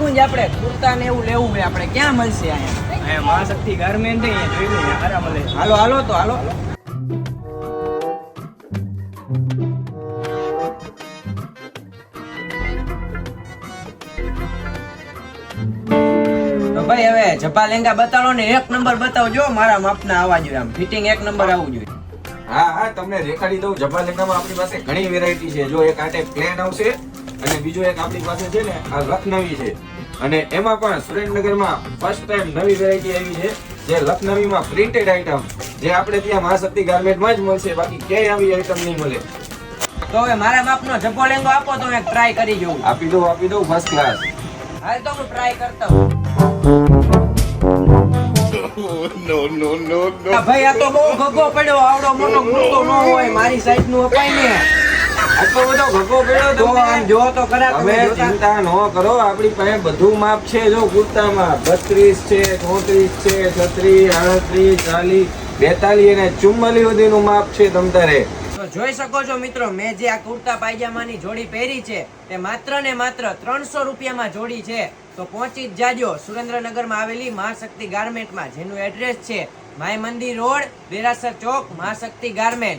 નિકુંજ આપણે કુર્તા ને એવું લેવું હોય આપણે ક્યાં મળશે અહીંયા? મહાશક્તિ ગાર્મેન્ટ આરામ મળે. હાલો હાલો તો હાલો. તો ભાઈ હવે જપા લેંગા બતાવો ને, એક નંબર બતાવજો, મારા માપના આવવા જોઈએ, આમ ફિટિંગ એક નંબર આવવું જોઈએ. હા હા, તમને દેખાડી દઉં. જભા લેંગામાં આપણી પાસે ઘણી વેરાયટી છે. જો એક આટે પ્લેન આવશે અને બીજો એક આપણી પાસે છે ને આ લખનવી છે. અને એમાં પણ સુરેન્દ્રનગરમાં ફર્સ્ટ ટાઈમ નવી વેરાયટી આવી છે, જે લખનવીમાં પ્રિન્ટેડ આઈટમ, જે આપણે ત્યાં મહાશક્તિ ગાર્મેન્ટમાં જ મળશે, બાકી ક્યાંય આવી આઈટમ નહીં મળે. તો હવે મારા માપનો જપો લેંગો આપો તો હું એક ટ્રાય કરી જોઉં. આપી દઉં ફર્સ્ટ ક્લાસ. હાલ તો હું ટ્રાય કરતા હું. ભાઈ આ તો બહુ ગગો પડ્યો, આવડો મોટો કુર્તો ન હોય, મારી સાઈઝ નું અપાય ને. આટલો બધો ઘગો પડ્યો તો તમને? આમ જો તો ખરા તમે ચિંતા ન કરો, આપણી પાસે બધું માપ છે. જો કુર્તામાં 32 છે, 34 છે, 36, 38, 40, 42 અને 44 સુધીનું માપ છે તમ તારે. તો જોઈ શકો છો મિત્રો, મેં જે આ કુર્તા પાયજામાની જોડી પહેરી છે તે માત્ર ને માત્ર 300 રૂપિયામાં જોડી છે. તો પહોંચી જ જાજો સુરેન્દ્રનગરમાં આવેલી મહાશક્તિ ગાર્મેન્ટમાં, જેનું એડ્રેસ છે માય મંદિર રોડ, દેરાસર ચોક, મહાશક્તિ ગાર્મેન્ટ.